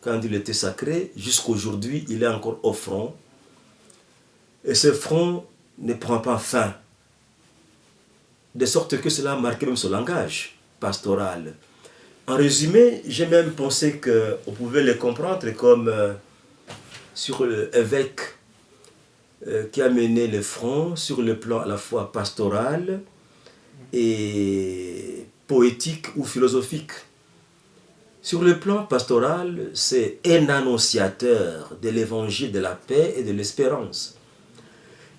quand il était sacré, jusqu'aujourd'hui, il est encore au front. Et ce front ne prend pas fin. De sorte que cela a marqué même son langage pastoral. En résumé, j'ai même pensé qu'on pouvait les comprendre comme sur l'évêque qui a mené le front sur le plan à la fois pastoral et poétique ou philosophique. Sur le plan pastoral, c'est un annonciateur de l'évangile de la paix et de l'espérance.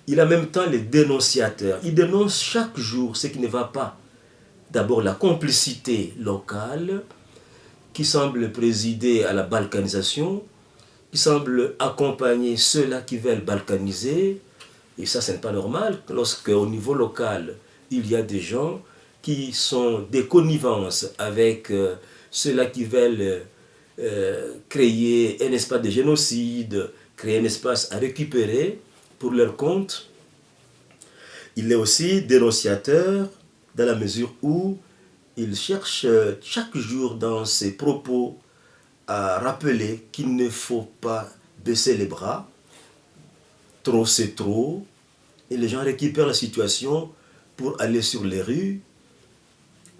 Il est en même temps le dénonciateur. Il dénonce chaque jour ce qui ne va pas. D'abord la complicité locale qui semble présider à la balkanisation, qui semble accompagner ceux-là qui veulent balkaniser. Et ça, ce n'est pas normal lorsque au niveau local, il y a des gens qui sont des connivences avec ceux-là qui veulent créer un espace de génocide, créer un espace à récupérer pour leur compte. Il est aussi dénonciateur dans la mesure où il cherche chaque jour dans ses propos à rappeler qu'il ne faut pas baisser les bras. Trop c'est trop. Et les gens récupèrent la situation pour aller sur les rues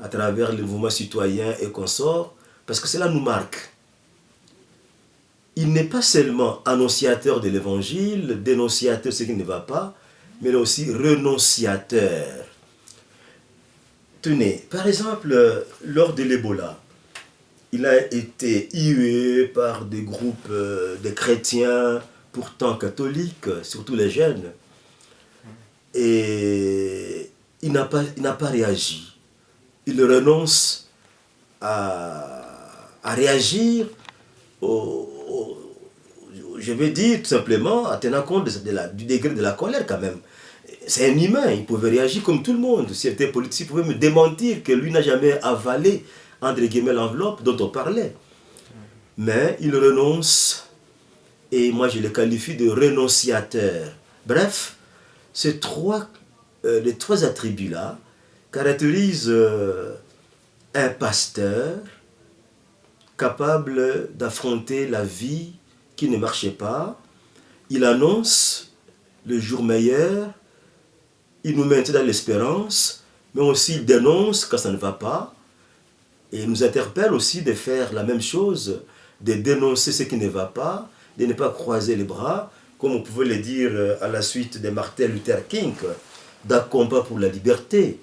à travers le mouvement citoyen et consorts, parce que cela nous marque. Il n'est pas seulement annonciateur de l'évangile, dénonciateur de ce qui ne va pas, mais il est aussi renonciateur. Tenez, par exemple, lors de l'Ebola, il a été hué par des groupes de chrétiens, pourtant catholiques, surtout les jeunes. Et il n'a pas réagi. Il renonce à réagir je vais dire tout simplement, en tenant compte du degré de la colère quand même. C'est un humain, il pouvait réagir comme tout le monde. Si il était politique, il pouvait me démentir que lui n'a jamais avalé, entre guillemets, l'enveloppe dont on parlait. Mais il renonce, et moi je le qualifie de renonciateur. Bref, les trois attributs-là caractérisent un pasteur capable d'affronter la vie qui ne marchait pas. Il annonce le jour meilleur, il nous maintient dans l'espérance, mais aussi il dénonce quand ça ne va pas, et il nous interpelle aussi de faire la même chose, de dénoncer ce qui ne va pas, de ne pas croiser les bras, comme on pouvait le dire à la suite de Martin Luther King, d'un combat pour la liberté.